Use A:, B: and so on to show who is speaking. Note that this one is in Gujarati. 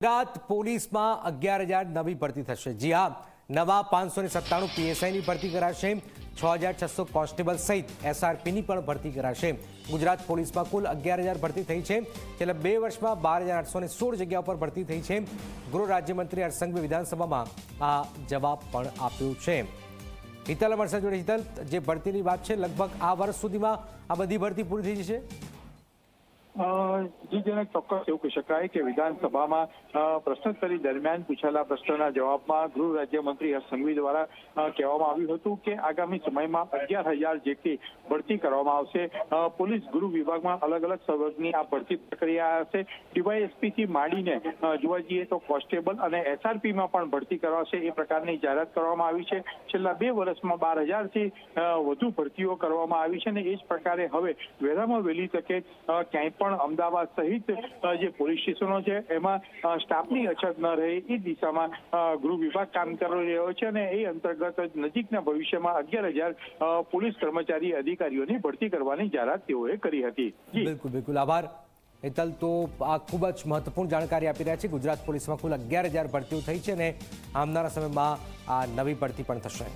A: ગુજરાત પોલીસમાં 11,000 નવી ભરતી થશે। જી હા, નવા 597 પીએસઆઈની ભરતી કરાશે। 6,600 કોન્સ્ટેબલ સહિત એસઆરપીની પણ ભરતી કરાશે। ગુજરાત પોલીસમાં કુલ 11,000 ભરતી થઈ છે। છેલ્લા 2 વર્ષમાં 12,816 જગ્યાઓ પર ભરતી થઈ છે। ગૃહ રાજ્યમંત્રી હર્ષસંઘવી વિધાનસભામાં આ જવાબ પણ આપ્યો છે। હિતલ અમારી જોડે। હિતલ, જે ભરતીની વાત છે, લગભગ આ વર્ષ સુધીમાં આ બધી ભરતી પૂરી થઈ જશે?
B: જી જેને ચોક્કસ એવું કહી શકાય કે વિધાનસભામાં પ્રશ્નોત્તરી દરમિયાન પૂછાયેલા પ્રશ્નોના જવાબમાં ગૃહ રાજ્યમંત્રી હર્ષ સંઘવી દ્વારા કહેવામાં આવ્યું હતું કે આગામી સમયમાં 11,000 જેટલી ભરતી કરવામાં આવશે। પોલીસ ગૃહ વિભાગમાં અલગ અલગ સંવર્ગની આ ભરતી પ્રક્રિયા હશે। ડીવાયએસપી થી માંડીને જોવા જઈએ તો કોન્સ્ટેબલ અને એસઆરપીમાં પણ ભરતી કરાશે, એ પ્રકારની જાહેરાત કરવામાં આવી છે। છેલ્લા 2 વર્ષમાં 12,000 થી વધુ ભરતીઓ કરવામાં આવી છે અને એ જ પ્રકારે હવે વહેલામાં વહેલી તકે ક્યાંય પણ અમદાવાદ સહિત જે પોલીસ સ્ટેશનો છે એમાં સ્ટાફની અછત ન રહે એ દિશામાં ગૃહ વિભાગ કામ કરી રહ્યો છે અને એ અંતર્ગત નજીકના ભવિષ્યમાં 11,000 પોલીસ કર્મચારી અધિકારીઓની ભરતી કરવાની જાહેરાત તેઓએ કરી હતી।
A: બિલકુલ બિલકુલ, આભાર હેતલ। તો આ ખૂબ જ મહત્વપૂર્ણ જાણકારી આપી રહ્યા છે। ગુજરાત પોલીસમાં કુલ 11,000 ભરતીઓ થઈ છે અને આવનારા સમયમાં આ નવી ભરતી પણ થશે।